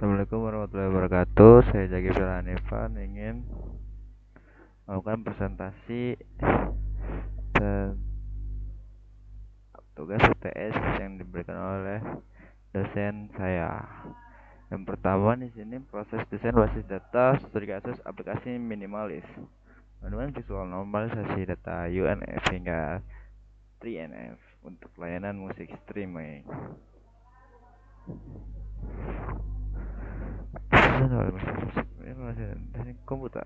Assalamualaikum warahmatullahi wabarakatuh. Saya Jagi Hanifan ingin melakukan presentasi tentang tugas UTS yang diberikan oleh dosen saya. Yang pertama di sini proses desain basis data studi kasus aplikasi minimalis. Menggunakan visual normalisasi data UNF hingga 3NF untuk layanan musik streaming. Teknik komputer.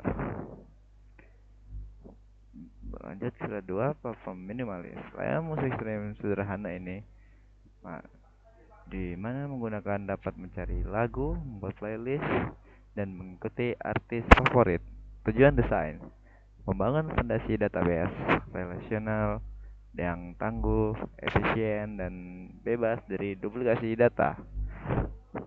Lanjut sila 2 platform minimalis. Layanan musik streaming sederhana ini di mana menggunakan dapat mencari lagu, membuat playlist, dan mengikuti artis favorit. Tujuan desain: membangun fondasi database relasional yang tangguh, efisien, dan bebas dari duplikasi data.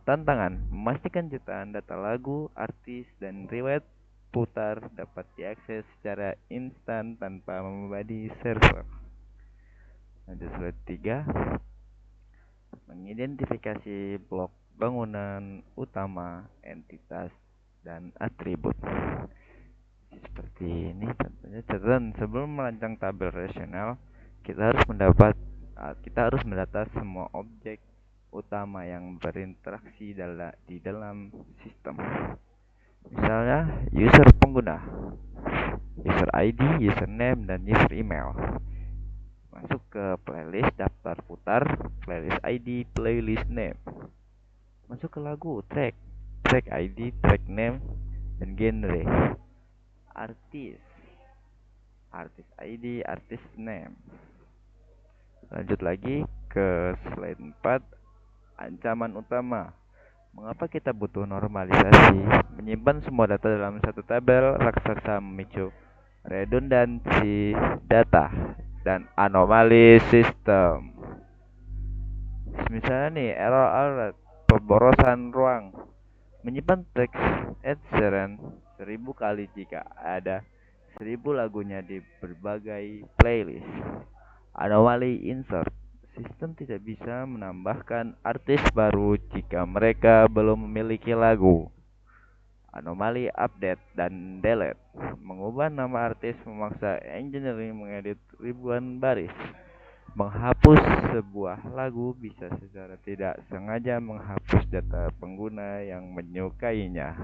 Tantangan: memastikan jutaan data lagu, artis, dan riwayat putar dapat diakses secara instan tanpa membebani server. Lanjut slide 3. Mengidentifikasi blok bangunan utama, entitas, dan atribut. Seperti ini contohnya. Catatan: sebelum merancang tabel relasional, kita harus mendata semua objek utama yang berinteraksi di dalam sistem. Misalnya user pengguna, user ID, username, dan user email. Masuk ke playlist, daftar putar, playlist ID, playlist name. Masuk ke lagu, track ID, track name, dan genre. Artis ID, artis name. Lanjut lagi ke slide 4. Ancaman utama: mengapa kita butuh normalisasi? Menyimpan semua data dalam satu tabel raksasa memicu redundansi data dan anomali sistem. Misalnya nih, error alert, pemborosan ruang. Menyimpan teks Ed Sheeran 1000 kali jika ada 1000 lagunya di berbagai playlist. Anomali insert: sistem tidak bisa menambahkan artis baru jika mereka belum memiliki lagu. Anomali update dan delete: mengubah nama artis memaksa engineering mengedit ribuan baris. Menghapus sebuah lagu bisa secara tidak sengaja menghapus data pengguna yang menyukainya.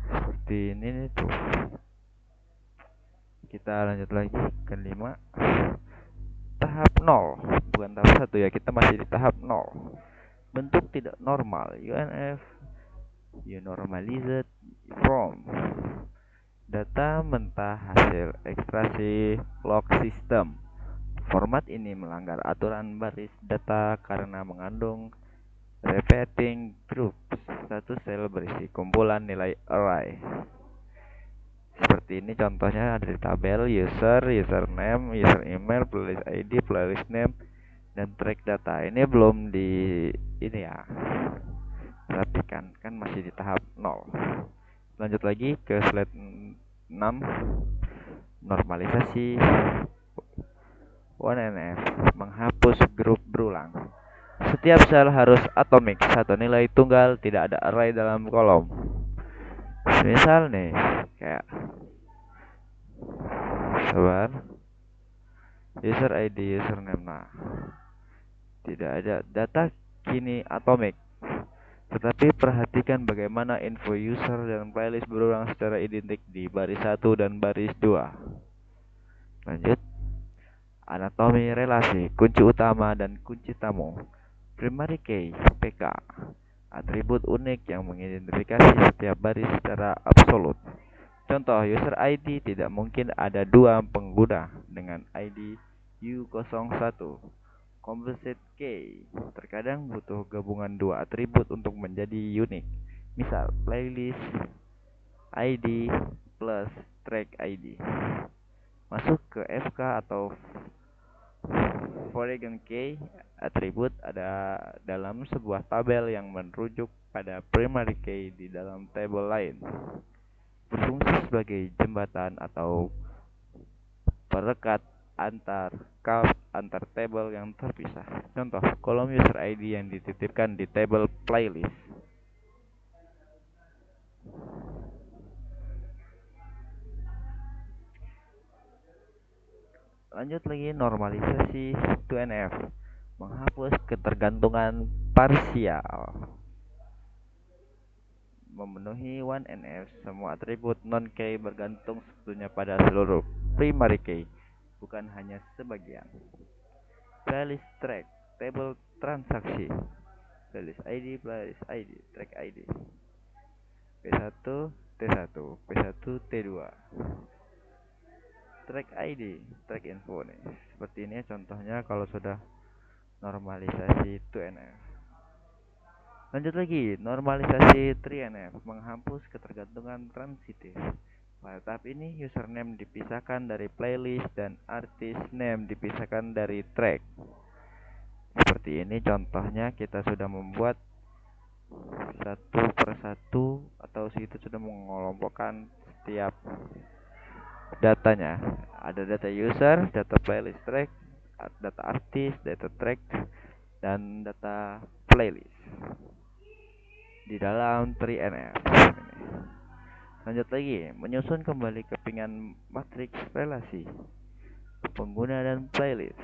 Seperti ini nih tuh. Kita lanjut lagi ke 5. Tahap 0, bukan tahap 1 ya, kita masih di tahap 0. Bentuk tidak normal, UNF Unormalized Form. Data mentah hasil ekstraksi log system. Format ini melanggar aturan baris data karena mengandung repeating groups. Satu sel berisi kumpulan nilai array. Seperti ini contohnya ada di tabel user, username, user email, playlist ID, playlist name, dan track data. Ini belum rapikan, kan masih di tahap 0. Lanjut lagi ke slide 6. Normalisasi 1NF, menghapus grup berulang. Setiap sel harus atomik, satu nilai tunggal, tidak ada array dalam kolom. Misal nih, kayak user ID, username. Nah, tidak ada data kini atomik. Tetapi perhatikan bagaimana info user dan playlist berulang secara identik di baris 1 dan baris 2. Lanjut. Anatomi relasi, kunci utama dan kunci tamu. Primary key, PK. Atribut unik yang mengidentifikasi setiap baris secara absolut. Contoh, user ID tidak mungkin ada dua pengguna dengan ID U01. Composite key terkadang butuh gabungan dua atribut untuk menjadi unik. Misal, playlist ID plus track ID. Masuk ke FK atau Foreign key, atribut ada dalam sebuah tabel yang merujuk pada primary key di dalam tabel lain. Berfungsi sebagai jembatan atau perekat antar table yang terpisah. Contoh, kolom user ID yang dititipkan di table playlist. Lanjut lagi, normalisasi 2NF, menghapus ketergantungan parsial. Memenuhi 1NF, semua atribut non-key bergantung sebetulnya pada seluruh primary key, bukan hanya sebagian. Playlist track, table transaksi, playlist ID, track ID, P1, T1, P1, T2, track ID, track info nih. Seperti ini contohnya kalau sudah normalisasi 2NF. Lanjut lagi, normalisasi 3NF, menghapus ketergantungan transitif. Pada tahap ini, username dipisahkan dari playlist dan artist name dipisahkan dari track. Seperti ini contohnya, kita sudah membuat satu persatu atau situ sudah mengelompokkan setiap datanya. Ada data user, data playlist track, data artis, data track, dan data playlist di dalam 3NF. Lanjut lagi, menyusun kembali kepingan matriks relasi pengguna dan playlist.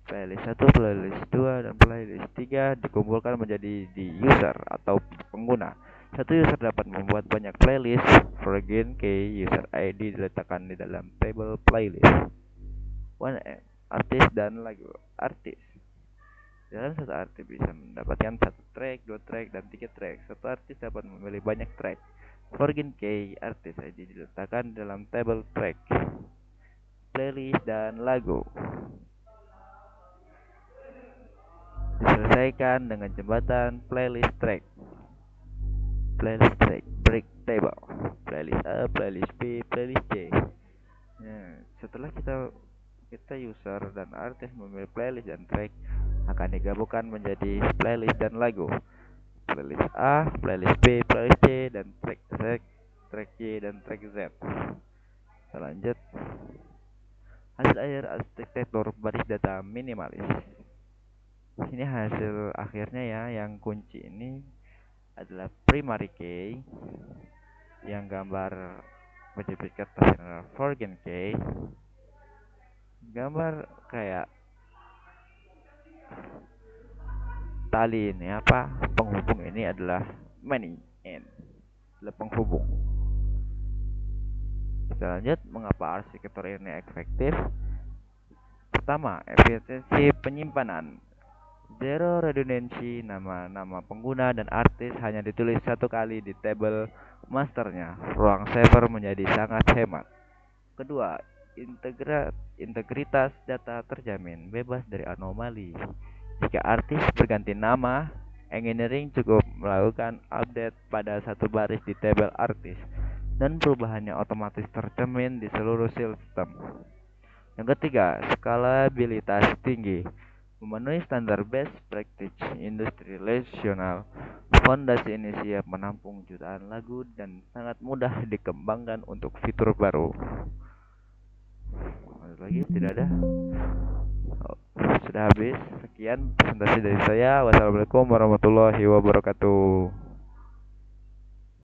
Playlist 1, playlist 2, dan playlist 3 dikumpulkan menjadi di user atau pengguna. Satu user dapat membuat banyak playlist. Forgen key user ID diletakkan di dalam table playlist. 1M, artis dan lagu. Artis, dalam satu artis bisa mendapatkan satu track, dua track, dan tiga track. Satu artis dapat memilih banyak track. Forgen key artis ID diletakkan dalam table track, playlist, dan lagu. Diselesaikan dengan jembatan playlist track. Playlist track, break table, playlist A, playlist B, playlist C. Setelah kita user dan artis memilih playlist dan track, akan digabungkan menjadi playlist dan lagu. Playlist A, playlist B, playlist C, dan track Y, dan track Z. Selanjut, hasil akhir arsitektur baris data minimalis. Ini hasil akhirnya ya, yang kunci ini adalah primary key yang gambar berjepit kertas adalah forgen key. Gambar kayak tali ini penghubung ini adalah many end, adalah penghubung. Kita lanjut, mengapa arsitektur ini efektif? Pertama, efisiensi penyimpanan. Zero redundancy, nama pengguna dan artis hanya ditulis satu kali di table masternya. Ruang server menjadi sangat hemat. Kedua, integritas data terjamin, bebas dari anomali. Jika artis berganti nama, engineering cukup melakukan update pada satu baris di table artis, dan perubahannya otomatis tercermin di seluruh sistem. Yang ketiga, skalabilitas tinggi, memenuhi standar best practice industri relasional. Fondasi ini siap menampung jutaan lagu dan sangat mudah dikembangkan untuk fitur baru. Lagi tidak ada. Sudah habis. Sekian presentasi dari saya. Wassalamualaikum warahmatullahi wabarakatuh.